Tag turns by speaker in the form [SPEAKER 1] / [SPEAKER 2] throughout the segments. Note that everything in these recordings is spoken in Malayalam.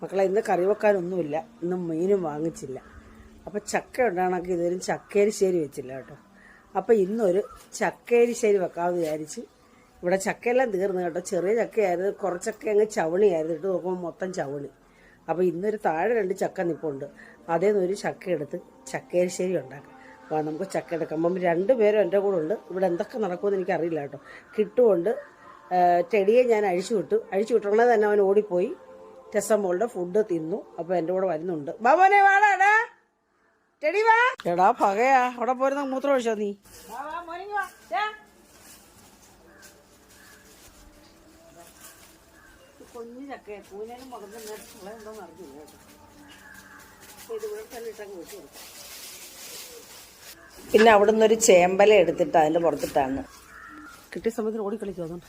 [SPEAKER 1] മക്കളെ ഇന്ന് കറി വെക്കാനൊന്നുമില്ല, ഇന്ന് മീനും വാങ്ങിച്ചില്ല. അപ്പോൾ ചക്ക ഉണ്ടാണെങ്കിൽ ഇതുവരും ചക്കേരിശ്ശേരി വെച്ചില്ല കേട്ടോ. അപ്പോൾ ഇന്നൊരു ചക്കേരിശ്ശേരി വെക്കാമെന്ന് വിചാരിച്ച്. ഇവിടെ ചക്കയെല്ലാം തീർന്നു കേട്ടോ. ചെറിയ ചക്കയായിരുന്നു, കുറച്ചൊക്കെ അങ്ങ് ചവണിയായിരുന്നു. ഇട്ട് നോക്കുമ്പോൾ മൊത്തം ചവണി. അപ്പോൾ ഇന്നൊരു താഴെ 2 ചക്ക നിപ്പുണ്ട്. അതേന്നൊരു ചക്ക എടുത്ത് ചക്കേരിശ്ശേരി ഉണ്ടാക്കാം. അപ്പോൾ നമുക്ക് ചക്ക എടുക്കാം. അപ്പം 2 പേരും എൻ്റെ കൂടെ ഉണ്ട്. ഇവിടെ എന്തൊക്കെ നടക്കുമെന്ന് എനിക്കറിയില്ല കേട്ടോ. കിട്ടുകൊണ്ട് ടെടിയെ ഞാൻ അഴിച്ചു വിട്ടുള്ളത് തന്നെ അവൻ ഓടിപ്പോയി ടെസമ്മോളുടെ ഫുഡ് തിന്നു. അപ്പോൾ എൻ്റെ കൂടെ വരുന്നുണ്ട്. ബാബോനെ വാടാ, ടെടി വാ. എടാ പകയാ, അവിടെ പോരുന്ന മൂത്രം ഒഴിച്ചോ നീ? കുഞ്ഞു ചക്ക പൂനേനും മുടങ്ങുന്ന ഉണ്ടോന്ന് അറിഞ്ഞില്ല കേട്ടോ. ഇത് ഇവിടെ തന്നെ ഇട്ടങ്ങ് വെച്ച് കൊടുക്കാം. പിന്നെ അവിടെ നിന്നൊരു ചേമ്പല എടുത്തിട്ട് അതിൻ്റെ പുറത്തിട്ടാണ് കിട്ടിയ സമയത്തിന് ഓടിക്കളിക്കുന്നുണ്ട്.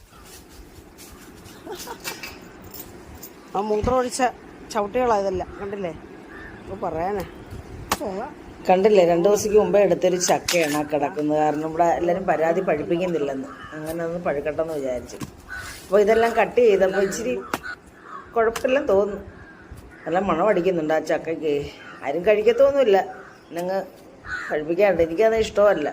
[SPEAKER 1] ആ മൂത്രം ഒഴിച്ച ചവിട്ടികളായതല്ല, കണ്ടില്ലേ? അപ്പോൾ പറയാനേ കണ്ടില്ലേ, 2 ദിവസത്തേക്ക് മുമ്പേ എടുത്തൊരു ചക്കയാണ് ആ കിടക്കുന്നത്. കാരണം ഇവിടെ എല്ലാവരും പരാതി പഴുപ്പിക്കുന്നില്ലെന്ന്, അങ്ങനെ ഒന്ന് പഴുക്കട്ടെന്ന് വിചാരിച്ചു. അപ്പോൾ ഇതെല്ലാം കട്ട് ചെയ്തപ്പോൾ ഇച്ചിരി കുഴപ്പമില്ലെന്ന് തോന്നുന്നു. നല്ല മണം അടിക്കുന്നുണ്ട് ആ ചക്കയ്ക്ക്. ആരും കഴിക്കത്തൊന്നുമില്ല, ഞങ്ങൾ പഴുപ്പിക്കാറുണ്ട്. എനിക്കത് ഇഷ്ടമല്ല,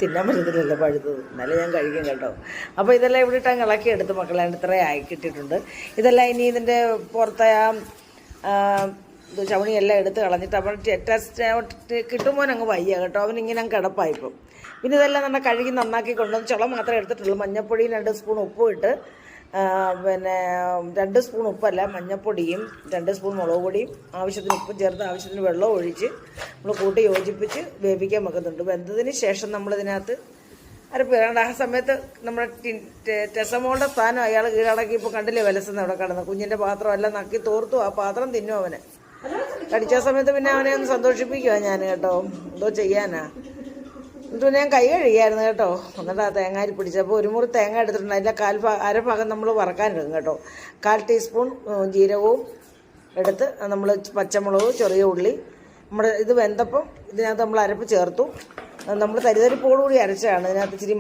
[SPEAKER 1] തിന്നാൻ പറ്റത്തില്ലല്ലോ പഴുത്തത്. എന്നാലും ഞാൻ കഴിക്കും കേട്ടോ. അപ്പോൾ ഇതെല്ലാം ഇവിടെ ഇട്ട് അങ്ങ് ഇളക്കിയെടുത്ത് മക്കളെ ഇത്രയും ആയി കിട്ടിയിട്ടുണ്ട്. ഇതെല്ലാം ഇനി ഇതിൻ്റെ പുറത്തെ ചവണിയെല്ലാം എടുത്ത് കളഞ്ഞിട്ട് അപ്പോൾ ടെസ്റ്റ് കിട്ടുമ്പോൾ അങ്ങ് വയ്യ കേട്ടോ. അവനിങ്ങനെ അങ്ങ് കിടപ്പായിപ്പം. പിന്നെ ഇതെല്ലാം നമ്മൾ കഴുകി നന്നാക്കി കൊണ്ടുവന്ന് ചുള മാത്രമേ എടുത്തിട്ടുള്ളൂ. മഞ്ഞൾപ്പൊടിയും 2 സ്പൂൺ ഉപ്പും ഇട്ട്, പിന്നെ 2 സ്പൂൺ ഉപ്പല്ല, മഞ്ഞൾപ്പൊടിയും 2 സ്പൂൺ മുളക് പൊടിയും ആവശ്യത്തിന് ഉപ്പും ചേർത്ത് ആവശ്യത്തിന് വെള്ളം ഒഴിച്ച് നമ്മൾ കൂട്ടി യോജിപ്പിച്ച് വേവിക്കാൻ വെക്കുന്നുണ്ട്. വെന്തതിന് ശേഷം നമ്മളിതിനകത്ത് അരപ്പ് വേണ്ട. ആ സമയത്ത് നമ്മുടെ ടെസമോളുടെ സ്ഥാനം അയാൾ കീഴടക്കി. ഇപ്പോൾ കണ്ടില്ലേ വിലസുന്ന അവിടെ കിടന്ന് കുഞ്ഞിൻ്റെ പാത്രം എല്ലാം നക്കി തോർത്തു. ആ പാത്രം തിന്നും അവനെ. കടിച്ച സമയത്ത് പിന്നെ അവനെ ഒന്ന് സന്തോഷിപ്പിക്കുവാ ഞാൻ കേട്ടോ. എന്തോ ചെയ്യാനാ. എന്നിട്ട് ഞാൻ കൈ കഴുകിയായിരുന്നു കേട്ടോ. എന്നിട്ട് ആ തേങ്ങാരി പിടിച്ചപ്പോൾ 1 മുറി തേങ്ങ എടുത്തിട്ടുണ്ട്. അതിൻ്റെ അരഭാഗം നമ്മൾ വറക്കാനിടും കേട്ടോ. 1/4 ടീസ്പൂൺ ജീരകവും എടുത്ത് നമ്മൾ പച്ചമുളക്, ചെറിയ ഉള്ളി, നമ്മുടെ ഇത് വെന്തപ്പം ഇതിനകത്ത് നമ്മൾ അരപ്പ് ചേർത്തു. നമ്മൾ തരിതരിപ്പോടുകൂടി അരച്ചാണ്. ഇതിനകത്ത് ഇച്ചിരി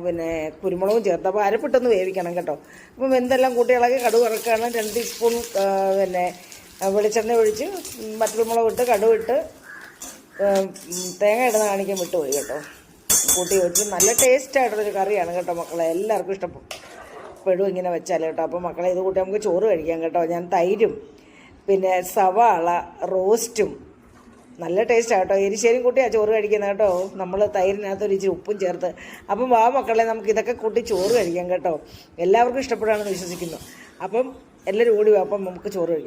[SPEAKER 1] പിന്നെ കുരുമുളകും ചേർത്ത്. അപ്പോൾ അരപ്പിട്ടൊന്ന് വേവിക്കണം കേട്ടോ. അപ്പോൾ വെന്തെല്ലാം കൂട്ടി ഇളകി കടുക് വറക്കുകയാണ്. 2 ടീസ്പൂൺ പിന്നെ വെളിച്ചെണ്ണ ഒഴിച്ച് വറ്റൽമുളക് ഇട്ട് കടുവിട്ട് തേങ്ങ ഇടുന്ന കാണിക്കാൻ വിട്ടുപോയി കേട്ടോ. കൂട്ടി വെച്ച് നല്ല ടേസ്റ്റായിട്ടൊരു കറിയാണ് കേട്ടോ മക്കളെ. എല്ലാവർക്കും ഇഷ്ടപ്പെടും ഇങ്ങനെ വെച്ചാൽ കേട്ടോ. അപ്പോൾ മക്കളെ ഇത് കൂട്ടി നമുക്ക് ചോറ് കഴിക്കാം കേട്ടോ. ഞാൻ തൈരും പിന്നെ സവാള റോസ്റ്റും നല്ല ടേസ്റ്റാണ് കേട്ടോ. എരിശ്ശേരിയും കൂട്ടിയാണ് ചോറ് കഴിക്കുന്നത് കേട്ടോ. നമ്മൾ തൈരിനകത്ത് ഒരു ഇച്ചിരി ഉപ്പും ചേർത്ത്. അപ്പം വാ മക്കളെ, നമുക്ക് ഇതൊക്കെ കൂട്ടി ചോറ് കഴിക്കാം കേട്ടോ. എല്ലാവർക്കും ഇഷ്ടപ്പെടുകയാണെന്ന് വിശ്വസിക്കുന്നു. അപ്പം എല്ലാവരും ഓടി വാ, അപ്പം നമുക്ക് ചോറ് കഴിക്കാം.